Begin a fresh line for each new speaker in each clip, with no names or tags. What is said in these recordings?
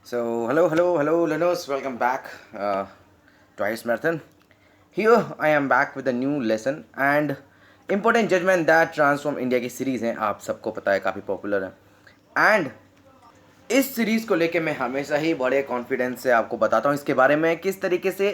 So, hello, learners. Welcome back to IS Marathon. Here I am back with a new lesson and important judgment that transform India की series है, आप सबको पता है काफ़ी popular है. एंड इस सीरीज़ को लेके मैं हमेशा ही बड़े कॉन्फिडेंस से आपको बताता हूँ इसके बारे में किस तरीके से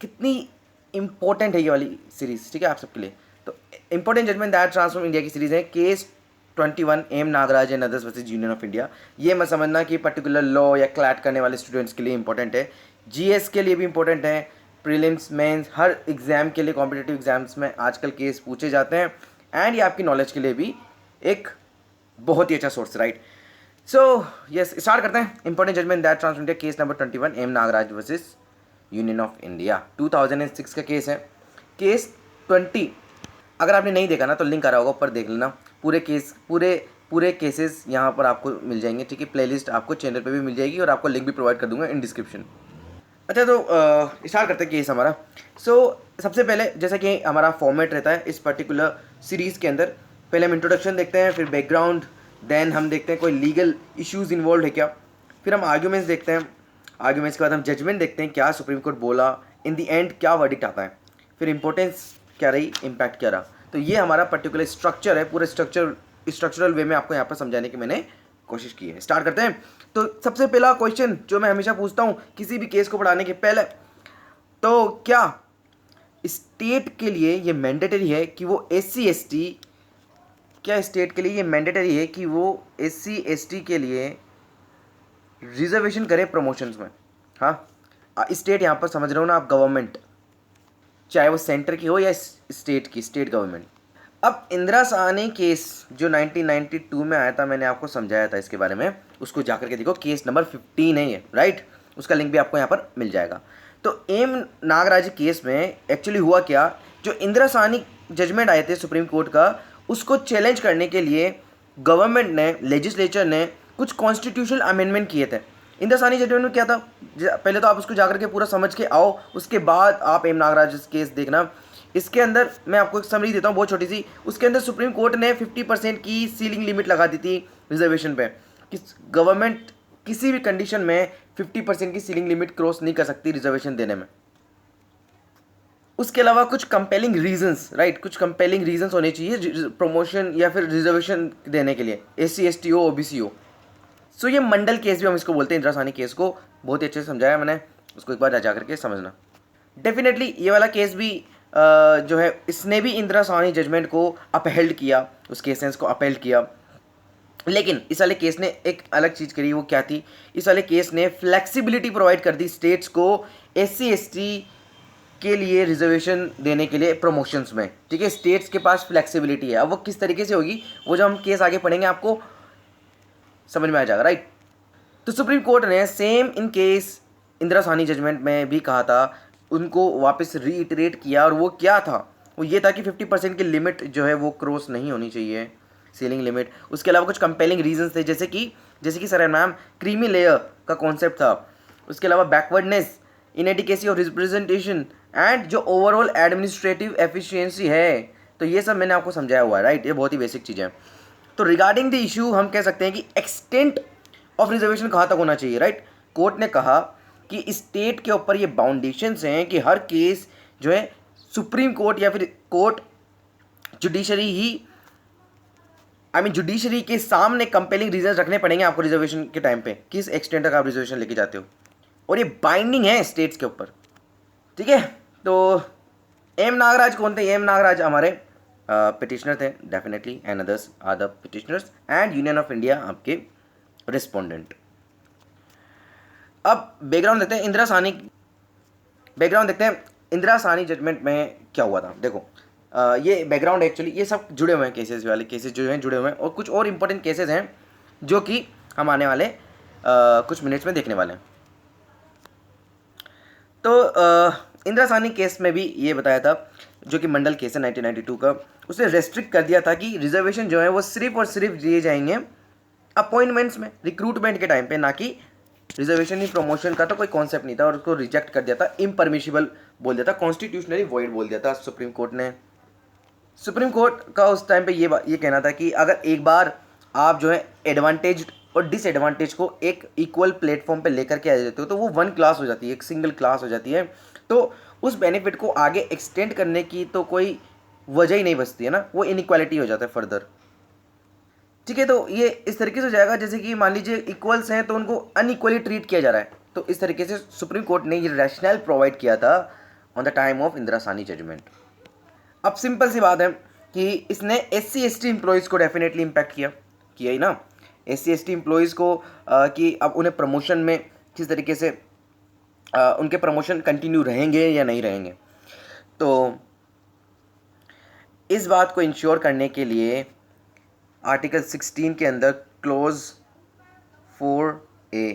कितनी इम्पोर्टेंट है ये वाली सीरीज़. ठीक है, आप सबके लिए. तो important judgement that transform India की सीरीज़ है case 21 M Nagaraj and others versus union of India. ये मत समझना कि पर्टिकुलर लॉ या क्लैट करने वाले स्टूडेंट्स के लिए इंपॉर्टेंट है, जीएस के लिए भी इंपॉर्टेंट है, प्रीलिम्स मेंस हर एग्ज़ाम के लिए, कॉम्पिटिटिव एग्जाम्स में आजकल केस पूछे जाते हैं. एंड ये आपकी नॉलेज के लिए भी एक बहुत ही अच्छा source, right. So yes, start करते हैं. Important judgement that transform India case number 21 M Nagaraj versus union of India. 2006 का केस है. केस 20 अगर आपने नहीं देखा ना तो लिंक आ रहा होगा, ऊपर देख लेना. पूरे केसेस यहाँ पर आपको मिल जाएंगे. ठीक है, प्लेलिस्ट आपको चैनल पे भी मिल जाएगी और आपको लिंक भी प्रोवाइड कर दूंगा इन डिस्क्रिप्शन. अच्छा, तो स्टार्ट करते हैं केस हमारा. सबसे पहले जैसा कि हमारा फॉर्मेट रहता है इस पर्टिकुलर सीरीज़ के अंदर, पहले हम इंट्रोडक्शन देखते हैं, फिर बैकग्राउंड, देन हम देखते हैं कोई लीगल इश्यूज़ इन्वॉल्व है क्या, फिर हम आर्ग्यूमेंट्स देखते हैं, आर्ग्यूमेंट्स के बाद हम जजमेंट देखते हैं क्या सुप्रीम कोर्ट बोला, इन दी एंड क्या वर्डिक्ट आता है, फिर इंपॉर्टेंस क्या रही, इम्पैक्ट क्या रहा. तो ये हमारा पर्टिकुलर स्ट्रक्चर है. पूरे स्ट्रक्चरल वे में आपको यहाँ पर समझाने की मैंने कोशिश की है. स्टार्ट करते हैं. तो सबसे पहला क्वेश्चन जो मैं हमेशा पूछता हूँ किसी भी केस को पढ़ाने के पहले, तो क्या स्टेट के लिए ये मैंडेटरी है कि वो SC ST, क्या स्टेट के लिए ये मैंडेटरी है कि वो SC ST के लिए रिजर्वेशन करे प्रमोशंस में? हाँ, स्टेट यहाँ पर समझ रहे हो ना आप, गवर्नमेंट, चाहे वो सेंटर की हो या स्टेट की, स्टेट गवर्नमेंट. अब इंदिरा साहनी केस जो 1992 में आया था, मैंने आपको समझाया था इसके बारे में, उसको जाकर के देखो. केस नंबर 15 है ये, राइट. उसका लिंक भी आपको यहाँ पर मिल जाएगा. तो एम नागराज केस में एक्चुअली हुआ क्या, जो इंदिरा साहनी जजमेंट आए थे सुप्रीम कोर्ट का, उसको चैलेंज करने के लिए गवर्नमेंट ने, लेजिस्लेचर ने कुछ कॉन्स्टिट्यूशनल अमेंडमेंट किए थे. इंदिरा साहनी जजमेंट में क्या था, पहले तो आप उसको जाकर के पूरा समझ के आओ, उसके बाद आप एम नागराज केस देखना. इसके अंदर मैं आपको एक समरी देता हूँ बहुत छोटी सी. उसके अंदर सुप्रीम कोर्ट ने 50% की सीलिंग लिमिट लगा दी थी रिजर्वेशन पे, कि गवर्नमेंट किसी भी कंडीशन में 50% की सीलिंग लिमिट क्रॉस नहीं कर सकती रिजर्वेशन देने में. उसके अलावा कुछ कंपेलिंग रीजंस, राइट, कुछ कंपेलिंग रीजंस होने चाहिए प्रमोशन या फिर रिजर्वेशन देने के लिए, SC ST हो, OBC हो. सो ये मंडल केस भी हम इसको बोलते हैं. इंदिरा साहनी केस को बहुत ही अच्छे से समझाया मैंने, उसको एक बार जा करके समझना. डेफिनेटली ये वाला केस भी जो है, इसने भी इंदिरा साहनी जजमेंट को अपहेल्ड किया, उस केसेंस को अपहेल्ड किया. लेकिन इस वाले केस ने एक अलग चीज़ करी. वो क्या थी, इस वाले केस ने फ्लेक्सिबिलिटी प्रोवाइड कर दी स्टेट्स को SC ST के लिए रिजर्वेशन देने के लिए प्रमोशंस में. ठीक है, स्टेट्स के पास फ्लेक्सिबिलिटी है. अब वो किस तरीके से होगी, वो जब हम केस आगे पढ़ेंगे आपको समझ में आ जाएगा, राइट. तो सुप्रीम कोर्ट ने same in case Indira Sahni judgement में भी कहा था, उनको वापस रीइटरेट किया, और वो क्या था, वो ये था कि 50% की लिमिट जो है वो क्रॉस नहीं होनी चाहिए, सीलिंग लिमिट. उसके अलावा कुछ कंपेलिंग रीजंस थे, जैसे कि सर मैम क्रीमी लेयर का कॉन्सेप्ट था. उसके अलावा बैकवर्डनेस, इनएडिकेसी ऑफ रिप्रेजेंटेशन, एंड जो ओवरऑल एडमिनिस्ट्रेटिव एफिशिएंसी है. तो ये सब मैंने आपको समझाया हुआ है, राइट. ये बहुत ही बेसिक चीज़ें हैं. तो रिगार्डिंग द इशू हम कह सकते हैं कि एक्सटेंट ऑफ रिजर्वेशन कहाँ तक होना चाहिए, राइट. कोर्ट ने कहा कि स्टेट के ऊपर ये बाउंडेशंस हैं कि हर केस जो है सुप्रीम कोर्ट या फिर कोर्ट जुडिशरी ही, जुडिशरी के सामने कंपेलिंग रीजन रखने पड़ेंगे आपको रिजर्वेशन के टाइम पे, किस एक्सटेंट तक आप रिजर्वेशन लेके जाते हो, और ये बाइंडिंग है स्टेट्स के ऊपर. ठीक है. तो एम नागराज कौन थे? एम नागराज हमारे पिटिशनर थे definitely, and others are the petitioners, and union of India आपके रिस्पोंडेंट. अब बैकग्राउंड देखते हैं इंदिरा साहनी जजमेंट में क्या हुआ था. देखो ये बैकग्राउंड एक्चुअली ये सब जुड़े हुए हैं, केसेस वाले केसेस जो हैं जुड़े हुए हैं, और कुछ और इंपॉर्टेंट केसेस हैं जो कि हम आने वाले कुछ मिनट्स में देखने वाले हैं. तो इंदिरा साहनी केस में भी ये बताया था, जो कि मंडल केस है 1992 का, उसने रेस्ट्रिक्ट कर दिया था कि रिजर्वेशन जो है वो सिर्फ और सिर्फ दिए जाएंगे अपॉइंटमेंट्स में, रिक्रूटमेंट के टाइम पे, ना कि रिजर्वेशन ही प्रमोशन का तो कोई कॉन्सेप्ट नहीं था, और उसको रिजेक्ट कर दिया था, इम्परमिशिबल बोल दिया था, कॉन्स्टिट्यूशनली वॉइड बोल दिया था सुप्रीम कोर्ट ने. सुप्रीम कोर्ट का उस टाइम पे ये कहना था कि अगर एक बार आप जो है एडवांटेज और डिसएडवांटेज को एक इक्वल प्लेटफॉर्म पे लेकर के आ जाते हो तो वो वन क्लास हो जाती है, एक सिंगल क्लास हो जाती है। तो उस बेनिफिट को आगे एक्सटेंड करने की तो कोई वजह ही नहीं बचती है ना, वो इनइक्वालिटी हो जाता है फर्दर। ठीक है, तो ये इस तरीके से हो जाएगा जैसे कि मान लीजिए इक्वल्स हैं तो उनको अनइक्वली ट्रीट किया जा रहा है। तो इस तरीके से सुप्रीम कोर्ट ने ये रैशनल प्रोवाइड किया था on the time of Indira Sahni judgement. अब सिंपल सी बात है कि इसने SC ST एम्प्लॉयज़ को डेफिनेटली इम्पैक्ट किया ही ना। SC ST एम्प्लॉयज़ को कि अब उन्हें प्रमोशन में किस तरीके से उनके प्रमोशन कंटिन्यू रहेंगे या नहीं रहेंगे। तो इस बात को इंश्योर करने के लिए आर्टिकल 16 के अंदर क्लोज 4A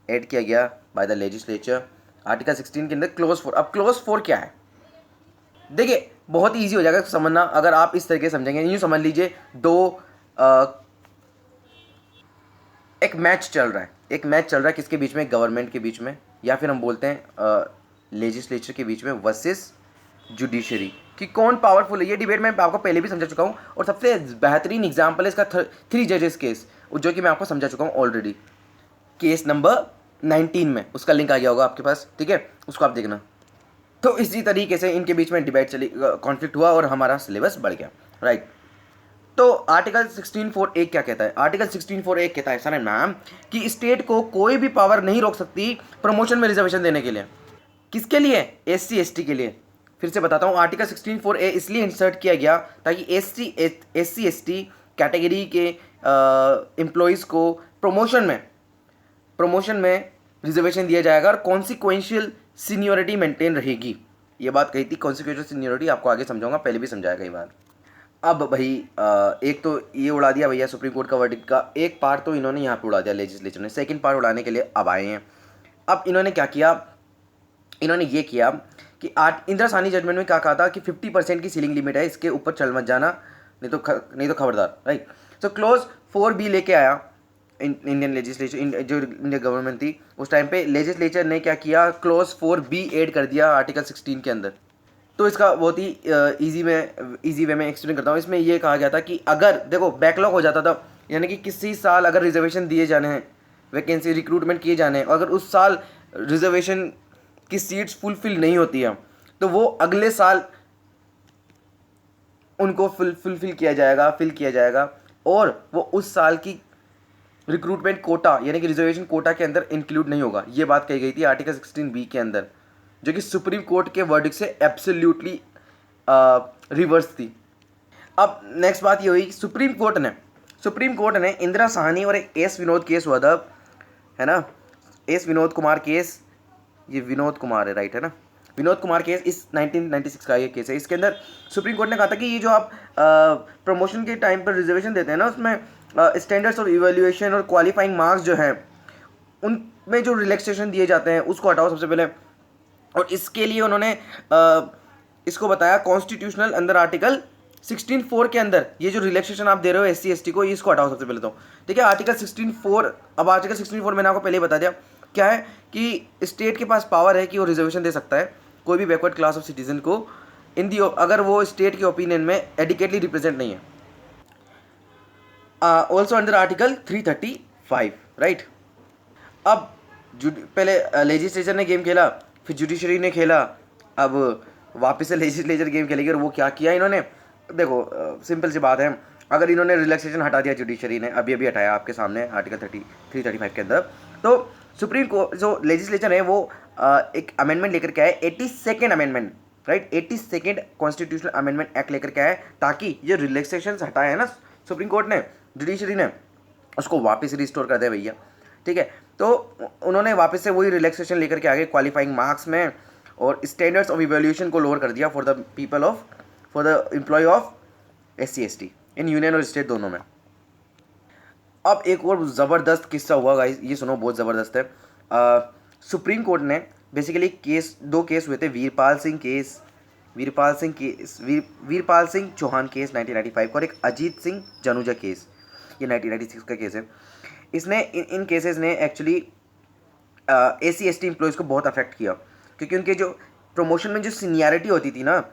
ऐड किया गया बाय द लेजिस्लेचर। आर्टिकल 16 के अंदर क्लोज 4। अब क्लोज 4 क्या है, देखिए बहुत ईजी हो जाएगा समझना अगर आप इस तरीके से समझेंगे। यूँ समझ लीजिए एक मैच चल रहा है किसके बीच में, गवर्नमेंट के बीच में, या फिर हम बोलते हैं लेजिस्लेचर के बीच में वर्सेस जुडिशरी, कि कौन पावरफुल है। ये डिबेट मैं आपको पहले भी समझा चुका हूँ और सबसे बेहतरीन एग्जाम्पल है इसका 3 जजेस केस, जो कि मैं आपको समझा चुका हूँ ऑलरेडी। केस नंबर 19 में उसका लिंक आ गया होगा आपके पास, ठीक है, उसको आप देखना। तो इसी तरीके से इनके बीच में डिबेट चली, कॉन्फ्लिक्ट हुआ और हमारा सिलेबस बढ़ गया, राइट। तो आर्टिकल 16(4)(a) क्या कहता है? आर्टिकल 16(4)(a) कहता है सर मैम कि स्टेट को कोई भी पावर नहीं रोक सकती प्रमोशन में रिजर्वेशन देने के लिए। किसके लिए? SC ST के लिए। फिर से बताता हूँ, आर्टिकल 16(4)(a) इसलिए इंसर्ट किया गया ताकि SC ST कैटेगरी के एम्प्लॉयज़ को प्रमोशन में रिजर्वेशन दिया जाएगा और कॉन्सिक्वेंशियल सीनियोरिटी मेंटेन रहेगी। ये बात कही थी, कॉन्सिक्वेंशियल सीनियोरिटी आपको आगे समझाऊंगा, पहले भी समझाया कई बार। अब भाई एक तो ये उड़ा दिया भैया सुप्रीम कोर्ट का वर्डिक्ट का, एक पार्ट तो इन्होंने यहाँ पे उड़ा दिया लेजिस्लेचर ने, सेकंड पार्ट उड़ाने के लिए अब आए हैं। अब इन्होंने क्या किया, इन्होंने ये किया कि इंदिरा साहनी जजमेंट में क्या कहा था कि 50% की सीलिंग लिमिट है, इसके ऊपर चल मत जाना, नहीं तो खबरदार, राइट। तो क्लोज 4B लेके आया इंडियन लेजिस्लेचर, जो इंडियन गवर्नमेंट थी उस टाइम पे, लेजिस्लेचर ने क्या किया, क्लोज 4B ऐड कर दिया आर्टिकल 16 के अंदर। तो इसका बहुत ही ईजी वे में एक्सप्लेन करता हूँ। इसमें ये कहा गया था कि अगर देखो बैकलॉग हो जाता था, यानी कि किसी साल अगर रिजर्वेशन दिए जाने हैं, वैकेंसी रिक्रूटमेंट किए जाने हैं, अगर उस साल रिजर्वेशन की सीट्स फुलफिल नहीं होती हैं तो वो अगले साल उनको फिल किया जाएगा और वो उस साल की रिक्रूटमेंट कोटा यानी कि रिजर्वेशन कोटा के अंदर इंक्लूड नहीं होगा। ये बात कही गई थी आर्टिकल 16B के अंदर, जो कि सुप्रीम कोर्ट के वर्डिक्ट से एब्सोल्युटली रिवर्स थी। अब नेक्स्ट बात ये हुई कि सुप्रीम कोर्ट ने इंदिरा साहनी और एक एस विनोद केस हुआ था, है ना, एस विनोद कुमार केस, ये विनोद कुमार है, राइट, है ना, विनोद कुमार केस, इस 1996 का ये केस है। इसके अंदर सुप्रीम कोर्ट ने कहा था कि ये जो आप प्रमोशन के टाइम पर रिजर्वेशन देते हैं ना, उसमें स्टैंडर्ड्स ऑफ इवैल्यूएशन और क्वालिफाइंग मार्क्स जो हैं उनमें जो रिलैक्सेशन दिए जाते हैं उसको हटाओ सबसे पहले। और इसके लिए उन्होंने इसको बताया कॉन्स्टिट्यूशनल अंदर आर्टिकल 16(4) के अंदर ये जो रिलैक्सेशन आप दे रहे हो SC ST को, इसको हटाओ सबसे पहले तो, ठीक है। आर्टिकल 16(4), अब आर्टिकल 16(4) मैंने आपको पहले ही बता दिया क्या है कि स्टेट के पास पावर है कि वो रिजर्वेशन दे सकता है कोई भी बैकवर्ड क्लास ऑफ सिटीजन को इन दी, अगर वो स्टेट के ओपिनियन में एडिकेटली रिप्रेजेंट नहीं है। Also under article 335, right. अब पहले लेजिस्लेचर ने गेम खेला, फिर जुडिशरी ने खेला, अब वापस से लेजिस्लेचर गेम खेलेगी। और वो क्या किया इन्होंने, देखो सिंपल सी बात है, अगर इन्होंने रिलैक्सेशन हटा दिया जुडिशरी ने, अभी हटाया आपके सामने आर्टिकल 335 के अंदर, तो सुप्रीम कोर्ट जो लेजिस्लेचर है वो एक अमेंडमेंट लेकर के आए, 82nd amendment, right, 82nd constitutional amendment act लेकर के आए, ताकि ये रिलैक्सेशन हटाए हैं ना सुप्रीम कोर्ट ने, जुडिशरी ने, उसको वापस रिस्टोर कर दे भैया, ठीक है। तो उन्होंने वापस से वही रिलैक्सेशन लेकर के आगे क्वालिफाइंग मार्क्स में, और स्टैंडर्ड्स ऑफ इवैल्यूएशन को लोअर कर दिया for the employ of SC ST in union और स्टेट दोनों में। अब एक और ज़बरदस्त किस्सा हुआ गाइस, ये सुनो, बहुत ज़बरदस्त है। सुप्रीम कोर्ट ने बेसिकली दो केस हुए थे, वीरपाल सिंह चौहान केस 1995 का, और एक अजीत सिंह जनुजा केस, ये 1996 का केस है। इसने इन केसेस ने एक्चुअली SC ST एम्प्लॉयज़ को बहुत अफेक्ट किया, क्योंकि उनके जो प्रमोशन में जो सीनियरिटी होती थी ना,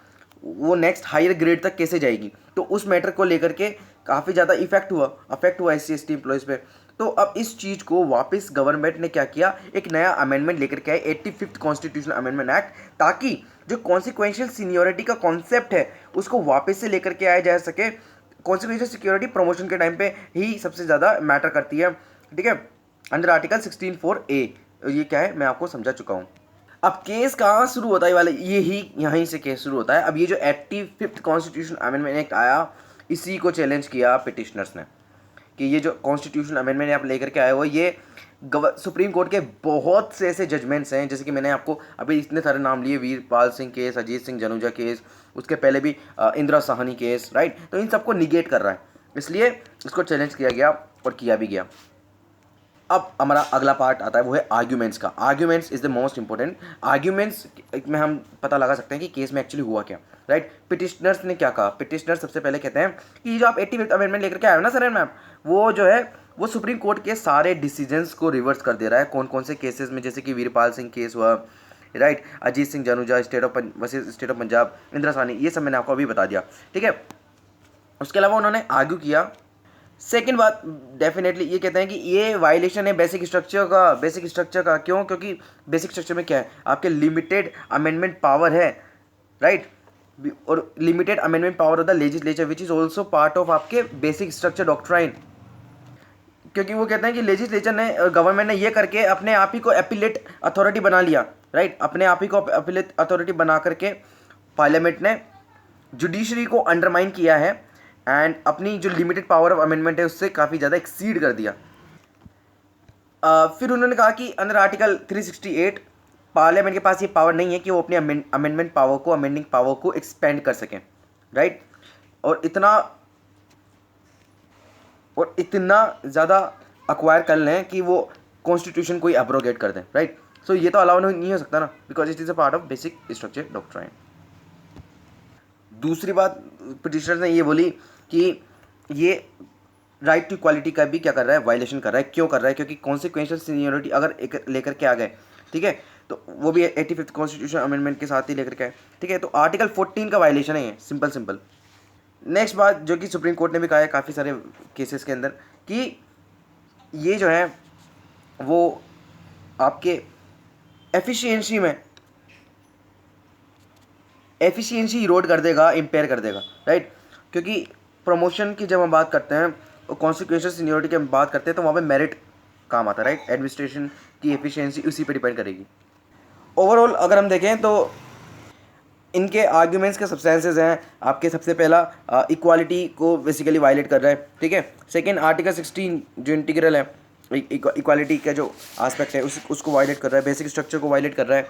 वो नेक्स्ट हायर ग्रेड तक कैसे जाएगी, तो उस मैटर को लेकर के काफ़ी ज़्यादा अफेक्ट हुआ SC ST एम्प्लॉयज़ पे। तो अब इस चीज़ को वापस गवर्नमेंट ने क्या किया, एक नया अमेंडमेंट लेकर के आए 85th कॉन्स्टिट्यूशनल अमेंडमेंट एक्ट, ताकि जो कॉन्सिक्वेंशियल सीनियोरिटी का कॉन्सेप्ट है उसको वापस से लेकर के आया जा सके। कॉन्सिक्वेंशियल सिक्योरिटी प्रमोशन के टाइम पे ही सबसे ज़्यादा मैटर करती है, ठीक है, अंडर आर्टिकल 16(4)A। ये क्या है मैं आपको समझा चुका हूँ। अब केस कहाँ शुरू होता है वाले, ये ही यहीं से केस शुरू होता है। अब ये जो 85th कॉन्स्टिट्यूशन अमेंडमेंट एक्ट आया, इसी को चैलेंज किया पिटिशनर्स ने कि ये जो कॉन्स्टिट्यूशन अमेंडमेंट आप लेकर के आए हो, ये सुप्रीम कोर्ट के बहुत से ऐसे जजमेंट्स हैं, जैसे कि मैंने आपको अभी इतने सारे नाम लिए, वीरपाल सिंह केस, अजीत सिंह जनुजा केस, उसके पहले भी इंदिरा साहनी केस, राइट। तो इन सबको निगेट कर रहा है, इसलिए इसको चैलेंज किया गया और किया भी गया। अब हमारा अगला पार्ट आता है, वो है आर्ग्यूमेंट्स का। Arguments is the most important. Arguments में हम पता लगा सकते हैं कि केस में एक्चुअली हुआ क्या, राइट। पिटिशनर्स ने क्या कहा, पिटिशनर्स सबसे पहले कहते हैं कि जो आप 85th अमेंडमेंट लेकर के आए हो ना सर मैम, वो जो है वो सुप्रीम कोर्ट के सारे डिसीजंस को रिवर्स कर दे रहा है। कौन कौन से केसेस में, जैसे कि वीरपाल सिंह केस हुआ, right, Ajit Singh Januja, state of Punjab, Indira Sawhney, ये सब मैंने आपको अभी बता दिया, ठीक है। उसके अलावा उन्होंने आर्ग्यू किया। सेकेंड बात, डेफिनेटली ये कहते हैं कि ये वायलेशन है बेसिक स्ट्रक्चर का। क्यों? क्योंकि बेसिक स्ट्रक्चर में क्या है, आपके लिमिटेड अमेंडमेंट पावर है, राइट, और limited amendment power of the legislature which is also part of आपके बेसिक स्ट्रक्चर डॉक्ट्राइन। क्योंकि वो कहते हैं कि लेजिस्लेचर ने, गवर्नमेंट ने ये करके अपने आप ही को एपिलेट अथॉरिटी बना लिया, राइट, अपने आप ही को एपिलेट अथॉरिटी बना करके पार्लियामेंट ने जुडिशरी को अंडरमाइन किया है एंड अपनी जो लिमिटेड पावर ऑफ अमेंडमेंट है उससे काफ़ी ज़्यादा एक्सीड कर दिया। फिर उन्होंने कहा कि अंडर आर्टिकल 368 पार्लियामेंट के पास ये पावर नहीं है कि वो अपनी अमेंडमेंट पावर को, अमेंडिंग पावर को एक्सपेंड कर सकें, राइट, और इतना ज़्यादा अक्वायर कर लें कि वो कॉन्स्टिट्यूशन को ही अब्रोगेट कर दें, राइट। सो ये तो अलाउ नहीं हो सकता ना, because it is a part of basic structure doctrine. दूसरी बात पिटिशनर ने ये बोली कि ये राइट टू इक्वालिटी का भी क्या कर रहा है, वायलेशन कर रहा है। क्यों कर रहा है? क्योंकि कॉन्सिक्वेंशियल सीनियोरिटी अगर एक लेकर के आ गए, ठीक है, तो वो भी 85th कॉन्स्टिट्यूशन अमेंडमेंट के साथ ही लेकर के आए, ठीक है, तो आर्टिकल 14 का वायलेशन है ये, सिंपल। नेक्स्ट बात जो कि सुप्रीम कोर्ट ने भी कहा है काफ़ी सारे केसेस के अंदर, कि ये जो है वो आपके एफिशिएंसी इरोड कर देगा, इम्पेयर कर देगा, राइट। क्योंकि प्रमोशन की जब हम बात करते हैं और कॉन्सिक्वेंशियल सीनियोरिटी की हम बात करते हैं तो वहाँ पे मेरिट काम आता है, राइट। एडमिनिस्ट्रेशन की एफिशिएंसी उसी पे डिपेंड करेगी। ओवरऑल अगर हम देखें तो इनके आर्ग्यूमेंट्स के सब्सटेंसेस हैं आपके, सबसे पहला इक्वालिटी को बेसिकली वायलेट कर रहा है, ठीक है। सेकेंड, आर्टिकल 16 जो इंटीग्रल है, इक्वालिटी का जो एस्पेक्ट है उसको वायलेट कर रहा है, बेसिक स्ट्रक्चर को वायलेट कर रहा है।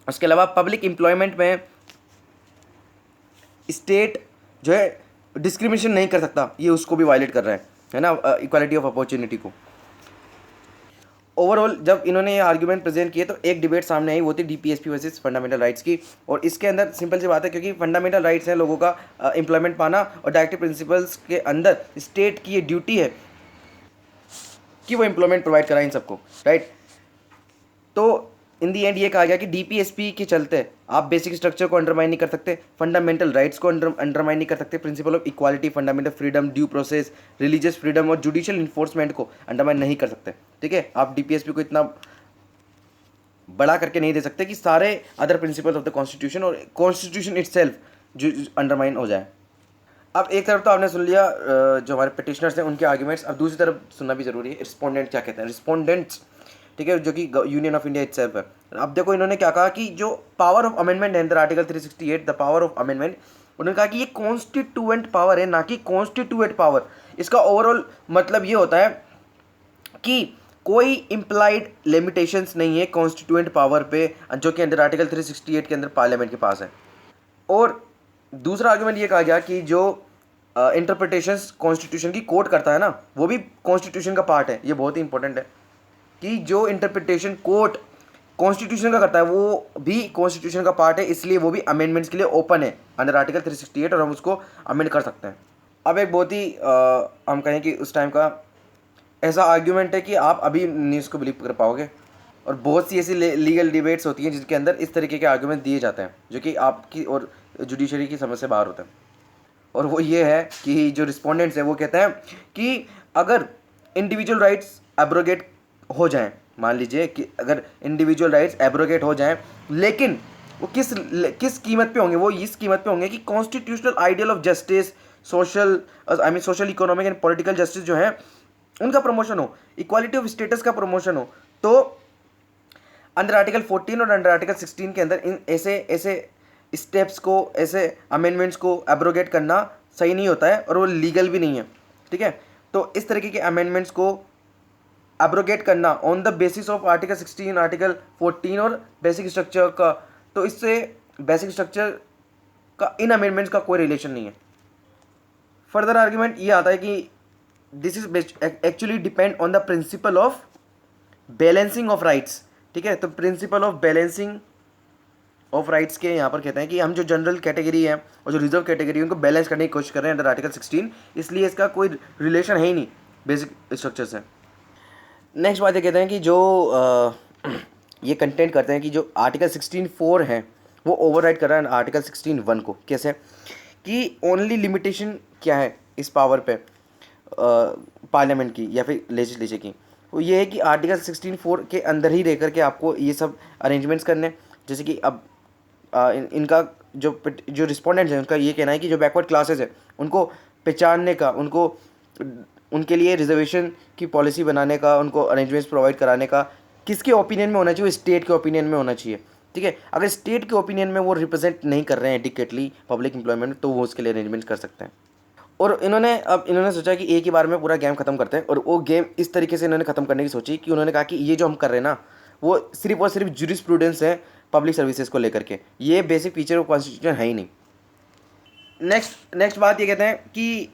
उसके अलावा पब्लिक एम्प्लॉयमेंट में स्टेट जो है डिस्क्रिमिनेशन नहीं कर सकता, ये उसको भी वायलेट कर रहा है ना, इक्वालिटी ऑफ अपॉर्चुनिटी को। ओवरऑल जब इन्होंने ये आर्ग्यूमेंट प्रेजेंट किए तो एक डिबेट सामने आई, वो थी डीपीएसपी वर्सेस फंडामेंटल राइट्स की। और इसके अंदर सिंपल सी बात है, क्योंकि फंडामेंटल राइट्स हैं लोगों का एम्प्लॉयमेंट पाना, और डायरेक्टिव प्रिंसिपल्स के अंदर स्टेट की ये ड्यूटी है कि वो एम्प्लॉयमेंट प्रोवाइड कराए इन सबको, राइट। तो इन दी एंड ये कहा गया कि डीपीएसपी के चलते आप बेसिक स्ट्रक्चर को अंडरमाइन नहीं कर सकते, फंडामेंटल राइट्स को अंडरमाइन नहीं कर सकते, principle of equality, fundamental freedom, due process, religious freedom और जुडिशियल इन्फोर्समेंट को अंडरमाइन नहीं कर सकते, ठीक है। आप डीपीएसपी को इतना बड़ा करके नहीं दे सकते कि सारे other principles of the constitution और कॉन्स्टिट्यूशन इटसेल्फ जो अंडरमाइन हो जाए। अब एक तरफ तो आपने सुन लिया जो हमारे पिटिशनर्स हैं उनके आर्ग्यूमेंट्स, अब दूसरी तरफ सुनना भी जरूरी है रिस्पोंडेंट क्या कहते हैं। रिस्पोंडेंट्स, ठीक है, जो कि यूनियन ऑफ इंडिया इटसेल्फ है। अब देखो इन्होंने क्या कहा कि जो पावर ऑफ अमेंडमेंट है अंदर article 368 the power of amendment, उन्होंने कहा कि ये कॉन्स्टिट्यूएंट पावर है, ना कि कॉन्स्टिट्यूएट पावर। इसका ओवरऑल मतलब ये होता है कि कोई इम्प्लाइड लिमिटेशंस नहीं है कॉन्स्टिट्यूएंट पावर पे, जो कि अंडर आर्टिकल 368 के अंदर पार्लियामेंट के पास है। और दूसरा आर्गुमेंट ये कहा गया कि जो इंटरप्रिटेशंस कॉन्स्टिट्यूशन की कोर्ट करता है ना, वो भी कॉन्स्टिट्यूशन का पार्ट है। ये बहुत ही इंपॉर्टेंट है कि जो इंटरप्रिटेशन कोर्ट कॉन्स्टिट्यूशन का करता है वो भी कॉन्स्टिट्यूशन का पार्ट है, इसलिए वो भी अमेंडमेंट्स के लिए ओपन है अंडर आर्टिकल 368 और हम उसको अमेंड कर सकते हैं। अब एक बहुत ही हम कहें कि उस टाइम का ऐसा आर्ग्यूमेंट है कि आप अभी नहीं इसको बिलीव कर पाओगे, और बहुत सी ऐसी लीगल डिबेट्स होती हैं जिसके अंदर इस तरीके के आर्ग्यूमेंट दिए जाते हैं जो कि आपकी और जुडिशरी की समझ से बाहर होते हैं। और वो ये है कि जो रिस्पोंडेंट्स हैं वो कहते हैं कि अगर इंडिविजुअल राइट्स एब्रोगेट हो जाएं, मान लीजिए कि अगर इंडिविजुअल राइट्स एब्रोगेट हो जाएं, लेकिन वो किस कीमत पे होंगे, वो इस कीमत पे होंगे कि constitutional ideal of justice, social I mean social economic and political justice जो है उनका प्रमोशन हो, इक्वालिटी ऑफ स्टेटस का प्रमोशन हो। तो अंडर आर्टिकल 14 और अंडर आर्टिकल 16 के अंदर इन ऐसे ऐसे स्टेप्स को, ऐसे अमेंडमेंट्स को एब्रोगेट करना सही नहीं होता है और वो लीगल भी नहीं है, ठीक है। तो इस तरीके के अमेंडमेंट्स को एब्रोगेट करना on the basis of article 16, article 14 और बेसिक स्ट्रक्चर का, तो इससे बेसिक स्ट्रक्चर का इन अमेंडमेंट्स का कोई रिलेशन नहीं है। फर्दर आर्ग्यूमेंट ये आता है कि this is actually depend on the principle of balancing of rights, ठीक है। तो principle of balancing of rights के यहाँ पर कहते हैं कि हम जो जनरल कैटेगरी है और जो रिजर्व कैटेगरी है उनको बैलेंस करने की कोशिश कर रहे हैं अंडर आर्टिकल 16, इसलिए इसका कोई रिलेशन है ही नहीं बेसिक स्ट्रक्चर से। नेक्स्ट बात ये कहते हैं कि जो ये कंटेंट करते हैं कि जो आर्टिकल 16(4) है वो ओवरराइड कर रहा है आर्टिकल 16(1) को। कैसे कि ओनली लिमिटेशन क्या है इस पावर पे पार्लियामेंट की या फिर लेजिस्लेचर की, वो ये है कि आर्टिकल 16(4) के अंदर ही रह करके आपको ये सब अरेंजमेंट्स करने, जैसे कि अब इनका जो रिस्पोंडेंट्स हैं उनका ये कहना है कि जो बैकवर्ड क्लासेस है उनको पहचानने का, उनको उनके लिए रिजर्वेशन की पॉलिसी बनाने का, उनको अरेंजमेंट्स प्रोवाइड कराने का किसके ओपिनियन में होना चाहिए, स्टेट के ओपिनियन में होना चाहिए, ठीक है। अगर स्टेट के ओपिनियन में वो रिप्रेजेंट नहीं कर रहे हैं एडिक्वेटली पब्लिक एम्प्लॉयमेंट, तो वो उसके लिए अरेंजमेंट कर सकते हैं। और इन्होंने सोचा कि एक ही बार में पूरा गेम खत्म करते हैं, और वो गेम इस तरीके से इन्होंने खत्म करने की सोची कि उन्होंने कहा कि ये जो हम कर रहे हैं ना वो सिर्फ और सिर्फ जूरिस्प्रूडेंस है पब्लिक सर्विसेज को लेकर के, ये बेसिक फीचर ऑफ कॉन्स्टिट्यूशन है ही नहीं। नेक्स्ट बात ये कहते हैं कि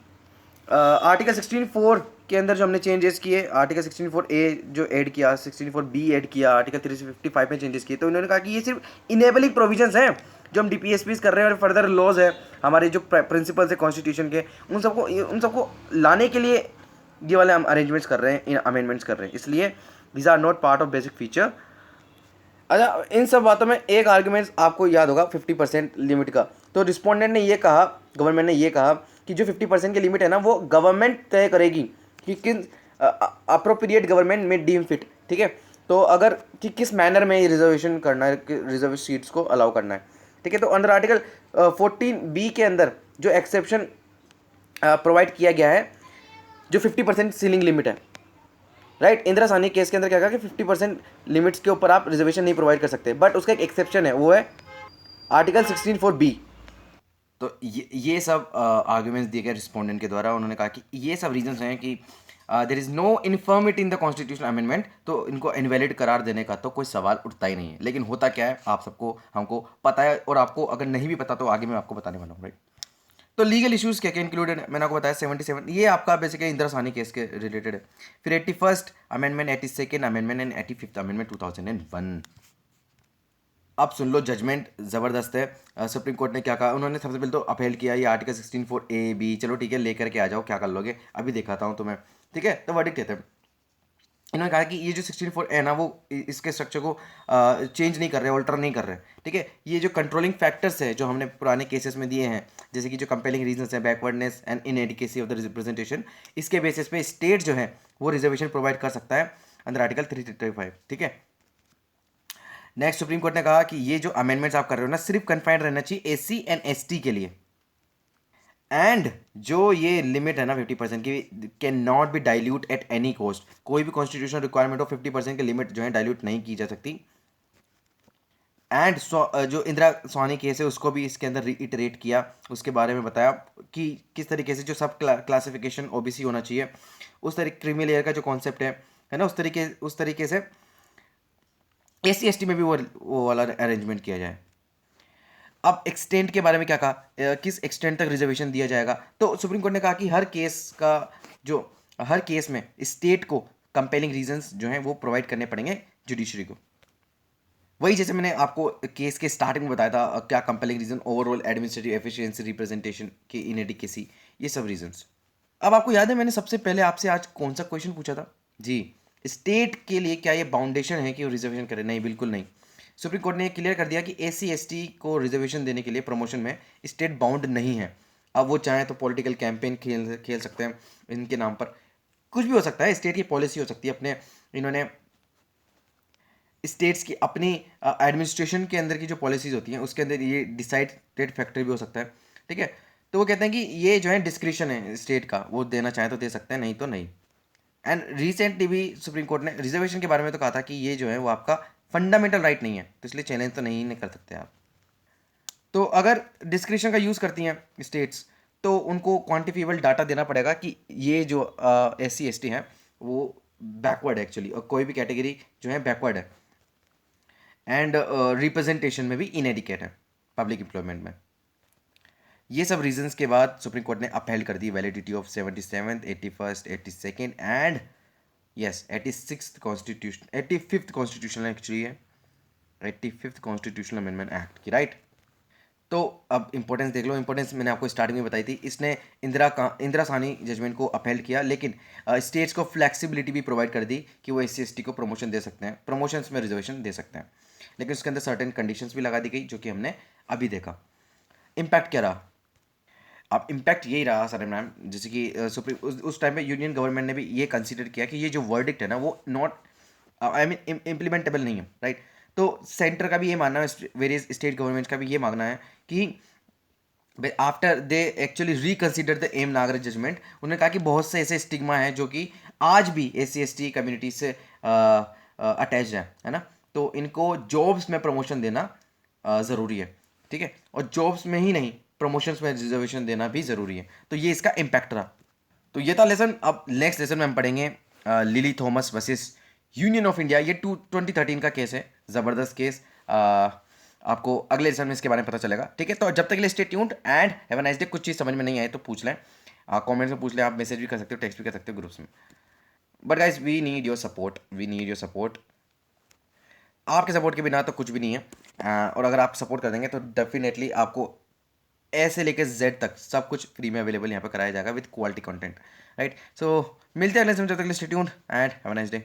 आर्टिकल 16(4) के अंदर जो हमने चेंजेस किए, आर्टिकल 16(4)A जो ऐड किया, 16(4)B ऐड किया, आर्टिकल 355 में चेंजेस किए, तो इन्होंने कहा कि ये सिर्फ इनेबलिंग प्रोविजंस हैं जो हम DPSPs कर रहे हैं और फर्दर लॉज है हमारे जो प्रिंसिपल्स है कॉन्स्टिट्यूशन के, उन सबको लाने के लिए ये वाले हम अरेंजमेंट्स कर रहे हैं, इन अमेंडमेंट्स कर रहे हैं, इसलिए these are not part of basic feature. अच्छा, इन सब बातों में एक आर्ग्यूमेंट आपको याद होगा 50% लिमिट का। तो रिस्पोंडेंट ने ये कहा, गवर्नमेंट ने ये कहा कि जो 50% की लिमिट है ना वो गवर्नमेंट तय करेगी कि किन अप्रोप्रिएट गवर्नमेंट में डीम फिट, ठीक है। तो अगर कि किस मैनर में ये रिजर्वेशन करना है, रिजर्व सीट्स को अलाउ करना है, ठीक है। तो अंडर आर्टिकल 14(B) के अंदर जो एक्सेप्शन प्रोवाइड किया गया है, जो 50% सीलिंग लिमिट है, राइट। इंदिरा साहनी केस के अंदर क्या कहा कि 50% लिमिट्स के ऊपर आप रिजर्वेशन नहीं प्रोवाइड कर सकते, बट उसका एक एक्सेप्शन है, वो है आर्टिकल 16(4)B। तो ये सब आर्ग्यूमेंट्स दिए गए रिस्पोंडेंट के द्वारा। उन्होंने कहा कि ये सब रीजंस हैं कि there is no infirmity in the constitutional amendment, तो इनको इनवैलिड करार देने का तो कोई सवाल उठता ही नहीं है। लेकिन होता क्या है आप सबको हमको पता है, और आपको अगर नहीं भी पता तो आगे मैं आपको बताने वाला हूँ, राइट। तो लीगल इश्यूज क्या क्या इंक्लूडेड है, मैंने आपको बताया 77, ये आपका बेसिकली इंदिरा साहनी केस के रिलेटेड है। फिर 81st amendment, 82nd amendment and 85th amendment 2001। अब सुन लो, जजमेंट ज़बरदस्त है। सुप्रीम कोर्ट ने क्या कहा, उन्होंने सबसे पहले तो अपील किया ये आर्टिकल 16(4)A)B, चलो ठीक है लेकर के आ जाओ, क्या कर लोगे अभी दिखाता हूँ तुम्हें, ठीक है। तो वर्डिक्ट कहते हैं, इन्होंने कहा कि ये जो 16(4) है ना वो इसके स्ट्रक्चर को चेंज नहीं कर रहे, ऑल्टर नहीं कर रहे, ठीक है। ये जो कंट्रोलिंग फैक्टर्स है जो हमने पुराने केसेस में दिए हैं, जैसे कि जो कंपेलिंग रीजंस है, backwardness and inadequacy of the representation, इसके बेसिस पे स्टेट जो है वो रिजर्वेशन प्रोवाइड कर सकता है अंदर आर्टिकल 335, ठीक है। नेक्स्ट, सुप्रीम कोर्ट ने कहा कि ये जो अमेंडमेंट्स आप कर रहे हो ना सिर्फ कन्फाइंड रहना चाहिए SC एंड ST के लिए, एंड जो ये लिमिट है ना 50% की can not be dilute at any cost, कोई भी कॉन्स्टिट्यूशनल रिक्वायरमेंट ऑफ 50% की लिमिट जो है डाइल्यूट नहीं की जा सकती। एंड जो इंदिरा सोनी केस है उसको भी इसके अंदर रीइटरेट किया, उसके बारे में बताया कि किस तरीके से जो सब क्लासिफिकेशन OBC होना चाहिए, उस तरीके क्रीमी लेयर का जो कॉन्सेप्ट है ना उस तरीके से SC ST में भी वो वाला अरेंजमेंट किया जाए। अब एक्सटेंट के बारे में क्या कहा, किस एक्सटेंट तक रिजर्वेशन दिया जाएगा, तो सुप्रीम कोर्ट ने कहा कि हर केस में स्टेट को कंपेलिंग रीजंस जो हैं वो प्रोवाइड करने पड़ेंगे जुडिशरी को। वही जैसे मैंने आपको केस के स्टार्टिंग में बताया था, क्या compelling reason, overall administrative efficiency, representation की इनएडिकेसी, ये सब रीजंस। अब आपको याद है मैंने सबसे पहले आपसे आज कौन सा क्वेश्चन पूछा था जी, स्टेट के लिए क्या ये बाउंडेशन है कि वो रिजर्वेशन करे? नहीं, बिल्कुल नहीं। सुप्रीम कोर्ट ने क्लियर कर दिया कि SC ST को रिजर्वेशन देने के लिए प्रमोशन में स्टेट बाउंड नहीं है। अब वो चाहें तो पॉलिटिकल कैंपेन खेल सकते हैं इनके नाम पर, कुछ भी हो सकता है, स्टेट की पॉलिसी हो सकती है, अपने इन्होंने स्टेट्स की अपनी एडमिनिस्ट्रेशन के अंदर की जो पॉलिसीज होती हैं उसके अंदर ये डिसाइडेड फैक्टर भी हो सकता है, ठीक है। तो वो कहते हैं कि ये जो है डिस्क्रिशन है स्टेट का, वो देना चाहे तो दे सकते हैं, नहीं तो नहीं। एंड रिसेंटली भी सुप्रीम कोर्ट ने रिजर्वेशन के बारे में तो कहा था कि ये जो है वो आपका फंडामेंटल राइट नहीं है, तो इसलिए चैलेंज तो नहीं कर सकते आप। तो अगर डिस्क्रिशन का यूज़ करती हैं स्टेट्स, तो उनको क्वान्टिफिएबल डाटा देना पड़ेगा कि ये जो SC ST हैं वो बैकवर्ड है एक्चुअली, और कोई भी कैटेगरी जो है बैकवर्ड है, एंड रिप्रेजेंटेशन में भी इनएडिकेट है पब्लिक एम्प्लॉयमेंट में। ये सब रीजंस के बाद सुप्रीम कोर्ट ने अपहेल्ड कर दी validity of 77th, 81st, 82nd and yes 86th constitution, 85th constitutional actually है, 85th कॉन्स्टिट्यूशनल अमेंडमेंट एक्ट की, राइट। तो अब इंपॉर्टेंस देख लो, इंपॉर्टेंस मैंने आपको स्टार्टिंग में बताई थी, इसने इंदिरा साहनी जजमेंट को अपहेल्ड किया, लेकिन स्टेट्स को फ्लेक्सिबिलिटी भी प्रोवाइड कर दी कि वो SC ST को प्रमोशन दे सकते हैं, प्रमोशंस में रिजर्वेशन दे सकते हैं, लेकिन उसके अंदर सर्टेन कंडीशंस भी लगा दी गई जो कि हमने अभी देखा। इम्पैक्ट क्या रहा? अब इम्पैक्ट यही रहा सर मैम, जैसे कि सुप्रीम उस टाइम पे यूनियन गवर्नमेंट ने भी ये कंसीडर किया कि ये जो वर्डिक्ट है ना वो नॉट आई मीन इम्प्लीमेंटेबल नहीं है, राइट। तो सेंटर का भी ये मानना है, वेरियस स्टेट गवर्नमेंट का भी ये मानना है कि after they actually reconsider the M Nagaraj judgement, उन्होंने कहा कि बहुत से ऐसे स्टिग्मा हैं जो कि आज भी SC ST कम्युनिटी से अटैच है ना, तो इनको जॉब्स में प्रमोशन देना ज़रूरी है, ठीक है, और जॉब्स में ही नहीं प्रमोशंस में रिजर्वेशन देना भी ज़रूरी है। तो ये इसका इम्पैक्ट रहा। तो ये था लेसन। अब नेक्स्ट लेसन में हम पढ़ेंगे lily Thomas versus union of India. ये 2013 का केस है, ज़बरदस्त केस। आपको अगले लेसन में इसके बारे में पता चलेगा, ठीक है। तो जब तक के लिए stay tuned and have a nice day. कुछ चीज़ समझ में नहीं आए तो पूछ लें, कमेंट्स में पूछ लें, आप मैसेज भी कर सकते हो, टेक्स्ट भी कर सकते हो ग्रुप्स में। But guys we need your support, we need your support. आपके सपोर्ट के बिना तो कुछ भी नहीं है, और अगर आप सपोर्ट कर देंगे तो डेफिनेटली आपको ए से लेकर जेड तक सब कुछ फ्री में अवेलेबल यहाँ पर कराया जाएगा विद क्वालिटी कंटेंट, राइट। सो मिलते हैं अगले समय, जब तक stay tuned and have a nice day.